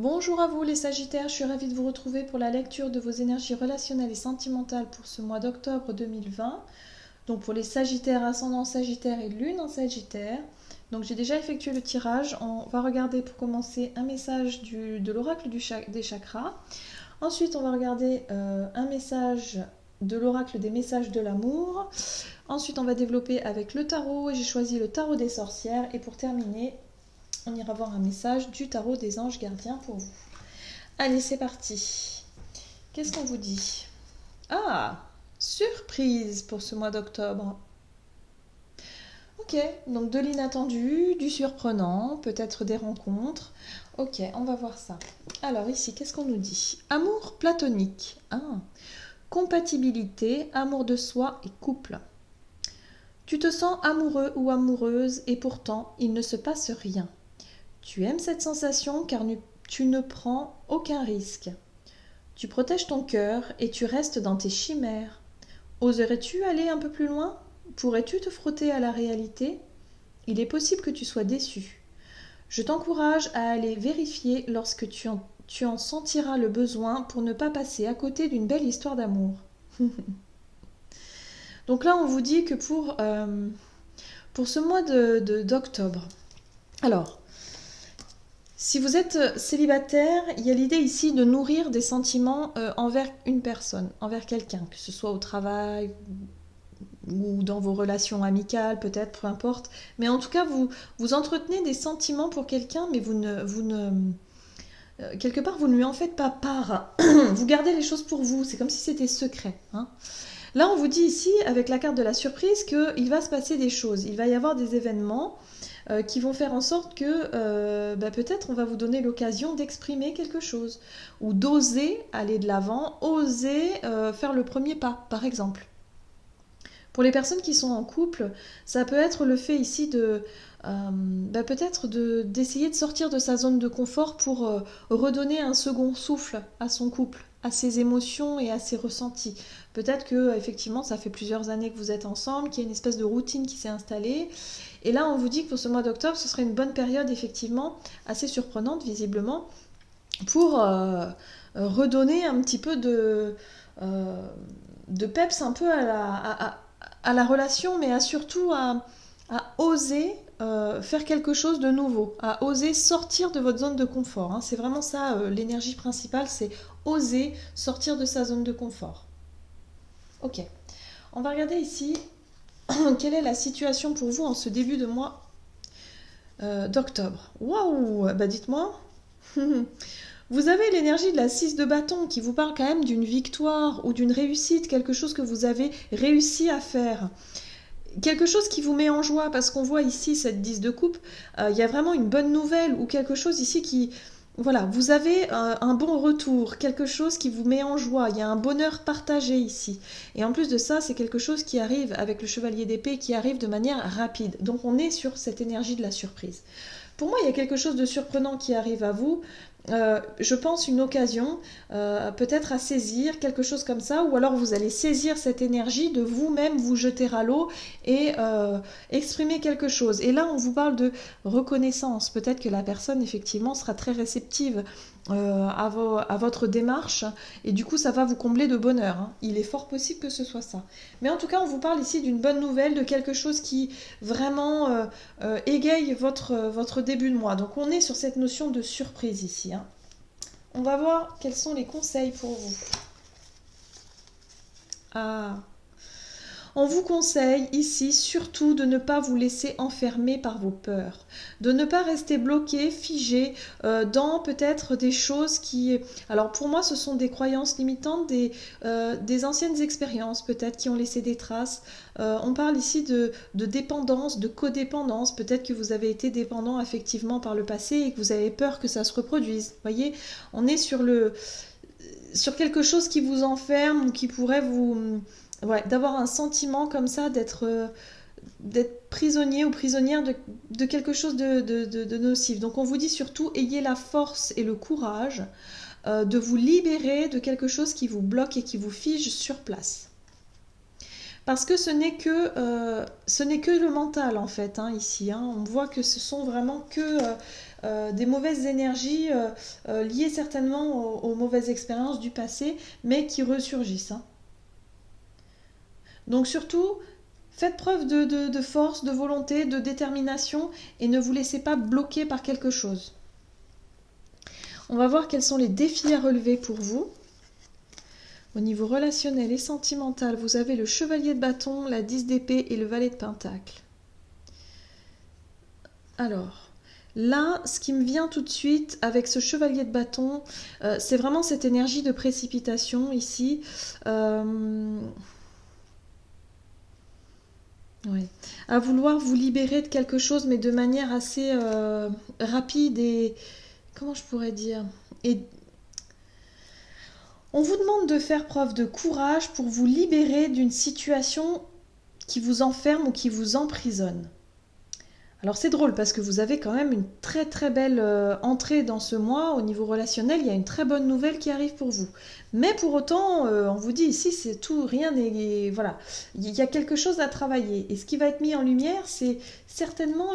Bonjour à vous les Sagittaires, je suis ravie de vous retrouver pour la lecture de vos énergies relationnelles et sentimentales pour ce mois d'octobre 2020. Donc pour les Sagittaires, ascendant Sagittaire et Lune en Sagittaire. Donc j'ai déjà effectué le tirage. On va regarder pour commencer un message de l'oracle des chakras. Ensuite on va regarder un message de l'oracle des messages de l'amour. Ensuite on va développer avec le tarot. J'ai choisi le tarot des sorcières. Et pour terminer, on ira voir un message du tarot des anges gardiens pour vous. Allez, c'est parti. Qu'est-ce qu'on vous dit? Ah, surprise pour ce mois d'octobre. Ok, donc de l'inattendu, du surprenant, peut-être des rencontres. Ok, on va voir ça. Alors ici, qu'est-ce qu'on nous dit? Amour platonique. Ah, compatibilité, amour de soi et couple. Tu te sens amoureux ou amoureuse et pourtant il ne se passe rien. Tu aimes cette sensation car tu ne prends aucun risque. Tu protèges ton cœur et tu restes dans tes chimères. Oserais-tu aller un peu plus loin? Pourrais-tu te frotter à la réalité? Il est possible que tu sois déçu. Je t'encourage à aller vérifier lorsque tu en sentiras le besoin pour ne pas passer à côté d'une belle histoire d'amour. Donc là, on vous dit que pour ce mois d'octobre. Alors, si vous êtes célibataire, il y a l'idée ici de nourrir des sentiments envers une personne, envers quelqu'un, que ce soit au travail ou dans vos relations amicales, peut-être, peu importe. Mais en tout cas, vous entretenez des sentiments pour quelqu'un, mais quelque part, vous ne lui en faites pas part. Vous gardez les choses pour vous, c'est comme si c'était secret. Hein. Là, on vous dit ici, avec la carte de la surprise, qu'il va se passer des choses. Il va y avoir des événements qui vont faire en sorte que peut-être on va vous donner l'occasion d'exprimer quelque chose ou d'oser aller de l'avant, oser faire le premier pas, par exemple. Pour les personnes qui sont en couple, ça peut être le fait ici peut-être d'essayer de sortir de sa zone de confort pour redonner un second souffle à son couple, à ses émotions et à ses ressentis. Peut-être que effectivement ça fait plusieurs années que vous êtes ensemble, qu'il y a une espèce de routine qui s'est installée. Et là on vous dit que pour ce mois d'octobre, ce serait une bonne période effectivement, assez surprenante visiblement, pour redonner un petit peu de peps un peu à la relation, mais surtout à oser faire quelque chose de nouveau, à oser sortir de votre zone de confort. Hein. C'est vraiment ça l'énergie principale, c'est oser sortir de sa zone de confort. Ok, on va regarder ici quelle est la situation pour vous en ce début de mois d'octobre. Waouh, bah dites-moi. Vous avez l'énergie de la 6 de bâton qui vous parle quand même d'une victoire ou d'une réussite, quelque chose que vous avez réussi à faire. Quelque chose qui vous met en joie, parce qu'on voit ici cette 10 de coupe, il y a vraiment une bonne nouvelle ou quelque chose ici qui... Voilà, vous avez un bon retour, quelque chose qui vous met en joie, il y a un bonheur partagé ici. Et en plus de ça, c'est quelque chose qui arrive avec le chevalier d'épée, qui arrive de manière rapide. Donc on est sur cette énergie de la surprise. Pour moi, il y a quelque chose de surprenant qui arrive à vous. Je pense une occasion peut-être à saisir, quelque chose comme ça, ou alors vous allez saisir cette énergie de vous-même vous jeter à l'eau et exprimer quelque chose. Et là, on vous parle de reconnaissance. Peut-être que la personne, effectivement, sera très réceptive à votre démarche et du coup, ça va vous combler de bonheur. Hein. Il est fort possible que ce soit ça. Mais en tout cas, on vous parle ici d'une bonne nouvelle, de quelque chose qui vraiment égaye votre début de mois. Donc, on est sur cette notion de surprise ici. Hein. On va voir quels sont les conseils pour vous. Ah, on vous conseille ici surtout de ne pas vous laisser enfermer par vos peurs, de ne pas rester bloqué, figé dans peut-être des choses qui... Alors pour moi ce sont des croyances limitantes, des anciennes expériences peut-être qui ont laissé des traces. On parle ici de dépendance, de codépendance, peut-être que vous avez été dépendant affectivement par le passé et que vous avez peur que ça se reproduise. Vous voyez, on est sur quelque chose qui vous enferme ou qui pourrait vous... Ouais, d'avoir un sentiment comme ça, d'être prisonnier ou prisonnière de quelque chose de nocif. Donc on vous dit surtout, ayez la force et le courage de vous libérer de quelque chose qui vous bloque et qui vous fige sur place. Parce que ce n'est que le mental en fait, hein, ici. Hein. On voit que ce sont vraiment que des mauvaises énergies liées certainement aux mauvaises expériences du passé, mais qui ressurgissent, hein. Donc surtout, faites preuve de force, de volonté, de détermination et ne vous laissez pas bloquer par quelque chose. On va voir quels sont les défis à relever pour vous. Au niveau relationnel et sentimental, vous avez le chevalier de bâton, la 10 d'épée et le valet de pentacle. Alors, là, ce qui me vient tout de suite avec ce chevalier de bâton, c'est vraiment cette énergie de précipitation ici. Oui. À vouloir vous libérer de quelque chose, mais de manière assez rapide et... Comment je pourrais dire? Et on vous demande de faire preuve de courage pour vous libérer d'une situation qui vous enferme ou qui vous emprisonne. Alors c'est drôle parce que vous avez quand même une très très belle entrée dans ce mois au niveau relationnel, il y a une très bonne nouvelle qui arrive pour vous. Mais pour autant, on vous dit ici, c'est tout, rien n'est... Voilà, il y a quelque chose à travailler. Et ce qui va être mis en lumière, c'est certainement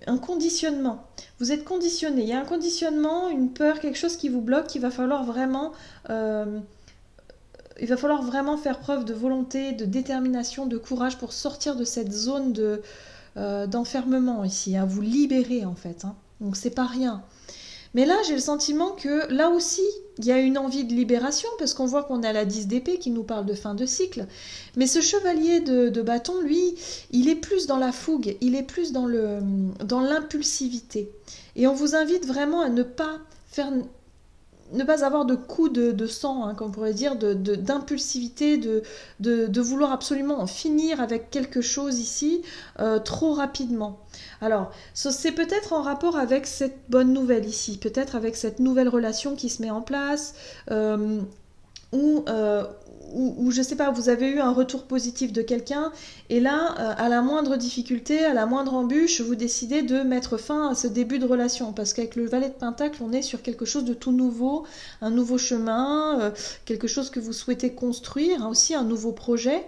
un conditionnement. Vous êtes conditionné, il y a un conditionnement, une peur, quelque chose qui vous bloque, qu'il va falloir vraiment... il va falloir vraiment faire preuve de volonté, de détermination, de courage pour sortir de cette zone d'enfermement ici, à vous libérer en fait, hein. Donc c'est pas rien. Mais là, j'ai le sentiment que là aussi, il y a une envie de libération, parce qu'on voit qu'on a la 10 d'épée qui nous parle de fin de cycle. Mais ce chevalier de bâton, lui, il est plus dans la fougue, il est plus dans l'impulsivité. Et on vous invite vraiment à ne pas avoir de coup de sang, hein, comme on pourrait dire, d'impulsivité, de vouloir absolument en finir avec quelque chose ici trop rapidement. Alors, c'est peut-être en rapport avec cette bonne nouvelle ici, peut-être avec cette nouvelle relation qui se met en place, ou je sais pas, vous avez eu un retour positif de quelqu'un, et là, à la moindre difficulté, à la moindre embûche, vous décidez de mettre fin à ce début de relation, parce qu'avec le valet de pentacle, on est sur quelque chose de tout nouveau, un nouveau chemin, quelque chose que vous souhaitez construire, hein, aussi un nouveau projet,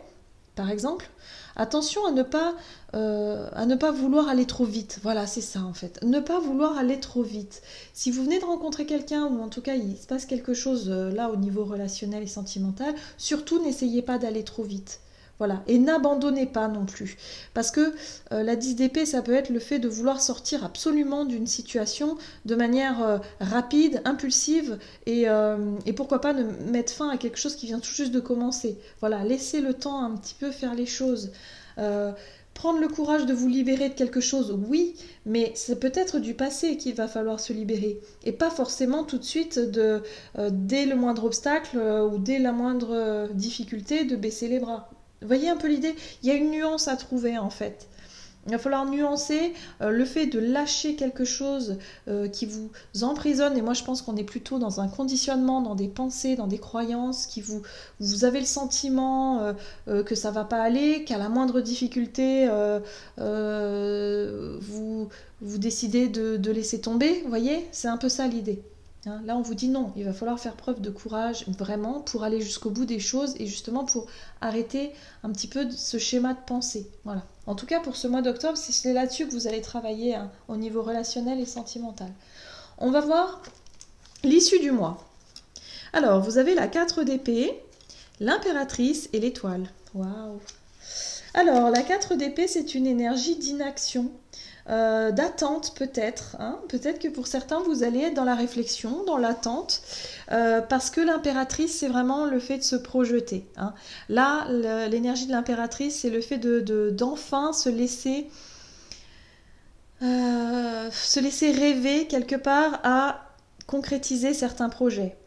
par exemple. Attention à ne pas vouloir aller trop vite. Voilà, c'est ça en fait. Ne pas vouloir aller trop vite. Si vous venez de rencontrer quelqu'un, ou en tout cas il se passe quelque chose là au niveau relationnel et sentimental, surtout n'essayez pas d'aller trop vite. Voilà. Et n'abandonnez pas non plus. Parce que la 10 d'épée, ça peut être le fait de vouloir sortir absolument d'une situation de manière rapide, impulsive, et pourquoi pas ne mettre fin à quelque chose qui vient tout juste de commencer. Voilà, laissez le temps un petit peu faire les choses. Prendre le courage de vous libérer de quelque chose, oui, mais c'est peut-être du passé qu'il va falloir se libérer. Et pas forcément tout de suite, dès le moindre obstacle ou dès la moindre difficulté, de baisser les bras. Vous voyez un peu l'idée? Il y a une nuance à trouver en fait. Il va falloir nuancer le fait de lâcher quelque chose qui vous emprisonne. Et moi, je pense qu'on est plutôt dans un conditionnement, dans des pensées, dans des croyances vous avez le sentiment que ça va pas aller, qu'à la moindre difficulté, vous décidez de laisser tomber. Vous voyez, c'est un peu ça l'idée. Hein, là, on vous dit non, il va falloir faire preuve de courage vraiment pour aller jusqu'au bout des choses et justement pour arrêter un petit peu ce schéma de pensée. Voilà. En tout cas, pour ce mois d'octobre, c'est là-dessus que vous allez travailler, hein, au niveau relationnel et sentimental. On va voir l'issue du mois. Alors, vous avez la 4 d'épée, l'impératrice et l'étoile. Waouh! Alors, la 4 d'épée, c'est une énergie d'inaction. D'attente peut-être, hein. Peut-être que pour certains vous allez être dans la réflexion, dans l'attente, parce que l'impératrice c'est vraiment le fait de se projeter, hein. Là l'énergie de l'impératrice c'est le fait d'enfin se laisser rêver quelque part à concrétiser certains projets,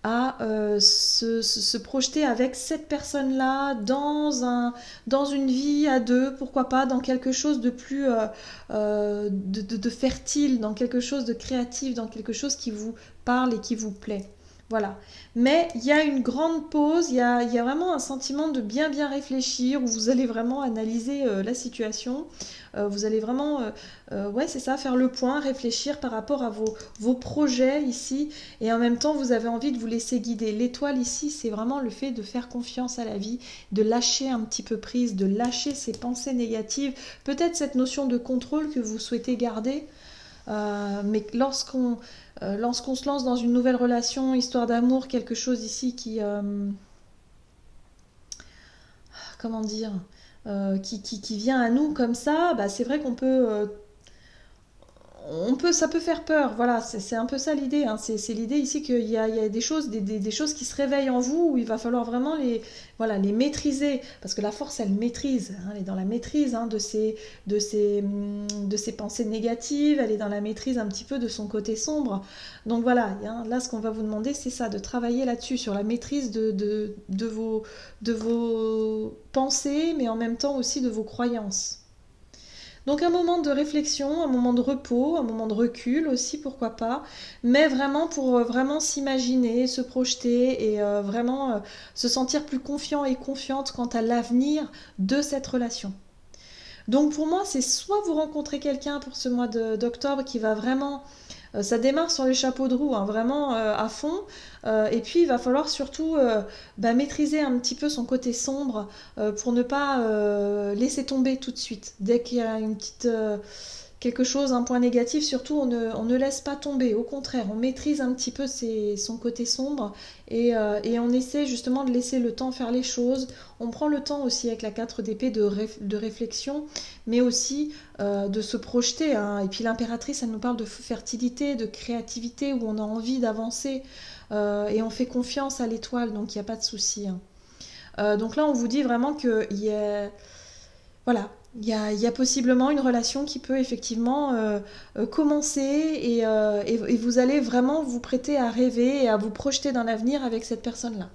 à se projeter avec cette personne-là dans une vie à deux, pourquoi pas, dans quelque chose de plus de fertile, dans quelque chose de créatif, dans quelque chose qui vous parle et qui vous plaît. Voilà. Mais il y a une grande pause, il y a vraiment un sentiment de bien bien réfléchir, où vous allez vraiment analyser la situation. Vous allez vraiment, ouais c'est ça, faire le point, réfléchir par rapport à vos projets ici. Et en même temps, vous avez envie de vous laisser guider. L'étoile ici, c'est vraiment le fait de faire confiance à la vie, de lâcher un petit peu prise, de lâcher ces pensées négatives. Peut-être cette notion de contrôle que vous souhaitez garder. Mais lorsqu'on se lance dans une nouvelle relation, histoire d'amour, quelque chose ici qui... comment dire qui vient à nous comme ça, bah, c'est vrai qu'on peut ça peut faire peur, voilà, c'est un peu ça l'idée, hein. C'est l'idée ici qu'il y a des choses, des choses qui se réveillent en vous où il va falloir vraiment voilà, les maîtriser, parce que la force, elle maîtrise, hein, elle est dans la maîtrise hein, de ses pensées négatives, elle est dans la maîtrise un petit peu de son côté sombre. Donc voilà, hein, là ce qu'on va vous demander, c'est ça, de travailler là-dessus, sur la maîtrise de vos pensées, mais en même temps aussi de vos croyances. Donc un moment de réflexion, un moment de repos, un moment de recul aussi, pourquoi pas, mais vraiment pour vraiment s'imaginer, se projeter et vraiment se sentir plus confiant et confiante quant à l'avenir de cette relation. Donc pour moi, c'est soit vous rencontrez quelqu'un pour ce mois d'octobre qui va vraiment ça démarre sur les chapeaux de roue, hein, vraiment à fond. Et puis il va falloir surtout maîtriser un petit peu son côté sombre pour ne pas laisser tomber tout de suite. Dès qu'il y a une petite quelque chose, un point négatif, surtout on ne laisse pas tomber. Au contraire, on maîtrise un petit peu son côté sombre et on essaie justement de laisser le temps faire les choses. On prend le temps aussi avec la 4 d'épée de réflexion, mais aussi de se projeter, hein. Et puis l'impératrice, elle nous parle de fertilité, de créativité, où on a envie d'avancer et on fait confiance à l'étoile, donc il n'y a pas de souci, hein. Donc là, on vous dit vraiment qu'il y a... Voilà, il y a possiblement une relation qui peut effectivement commencer et vous allez vraiment vous prêter à rêver et à vous projeter dans l'avenir avec cette personne-là.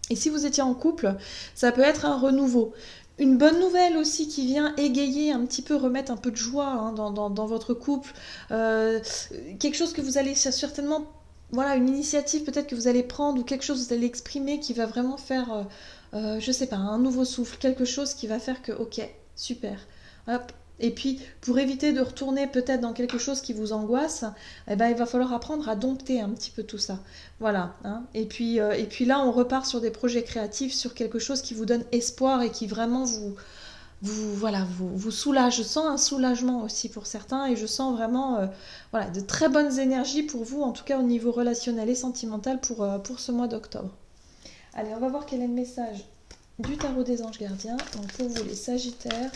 Et si vous étiez en couple, ça peut être un renouveau. Une bonne nouvelle aussi qui vient égayer un petit peu, remettre un peu de joie hein, dans votre couple. Quelque chose que vous allez certainement, voilà, une initiative peut-être que vous allez prendre ou quelque chose que vous allez exprimer qui va vraiment faire, je sais pas, un nouveau souffle, quelque chose qui va faire que, ok, super, hop. Et puis, pour éviter de retourner peut-être dans quelque chose qui vous angoisse, eh ben, il va falloir apprendre à dompter un petit peu tout ça. Voilà, hein. Et puis là, on repart sur des projets créatifs, sur quelque chose qui vous donne espoir et qui vraiment vous soulage. Je sens un soulagement aussi pour certains et je sens vraiment voilà, de très bonnes énergies pour vous, en tout cas au niveau relationnel et sentimental pour ce mois d'octobre. Allez, on va voir quel est le message du tarot des anges gardiens. Donc pour vous les Sagittaires,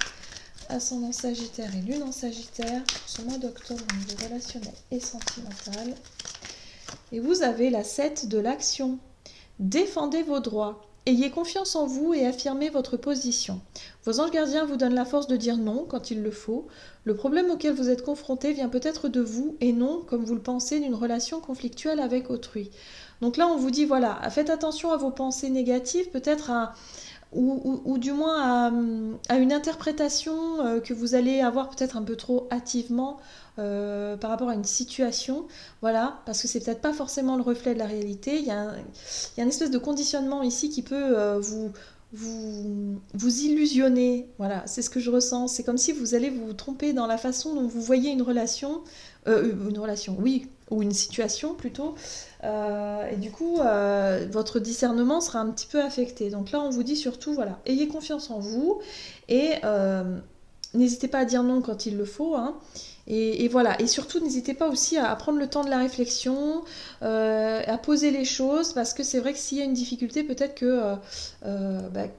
ascendant Sagittaire et lune en Sagittaire, pour ce mois d'octobre au niveau relationnel et sentimental. Et vous avez la 7 de l'action. Défendez vos droits. Ayez confiance en vous et affirmez votre position. Vos anges gardiens vous donnent la force de dire non quand il le faut. Le problème auquel vous êtes confronté vient peut-être de vous et non, comme vous le pensez, d'une relation conflictuelle avec autrui. Donc là, on vous dit, voilà, faites attention à vos pensées négatives, peut-être ou du moins à une interprétation que vous allez avoir peut-être un peu trop hâtivement par rapport à une situation, voilà, parce que c'est peut-être pas forcément le reflet de la réalité. Il y a une espèce de conditionnement ici qui peut vous illusionner, voilà, c'est ce que je ressens. C'est comme si vous allez vous tromper dans la façon dont vous voyez une relation, oui, ou une situation plutôt, et du coup, votre discernement sera un petit peu affecté. Donc là, on vous dit surtout, voilà, ayez confiance en vous et n'hésitez pas à dire non quand il le faut, hein. Et voilà, et surtout n'hésitez pas aussi à prendre le temps de la réflexion, à poser les choses, parce que c'est vrai que s'il y a une difficulté, peut-être que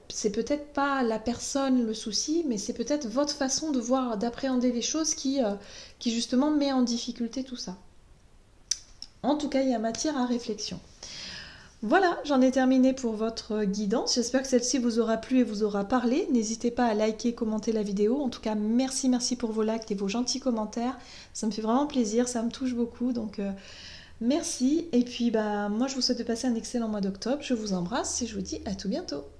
c'est peut-être pas la personne le souci, mais c'est peut-être votre façon de voir, d'appréhender les choses qui justement met en difficulté tout ça. En tout cas, il y a matière à réflexion. Voilà, j'en ai terminé pour votre guidance. J'espère que celle-ci vous aura plu et vous aura parlé. N'hésitez pas à liker, commenter la vidéo. En tout cas, merci pour vos likes et vos gentils commentaires. Ça me fait vraiment plaisir, ça me touche beaucoup. Donc, merci. Et puis, moi, je vous souhaite de passer un excellent mois d'octobre. Je vous embrasse et je vous dis à tout bientôt.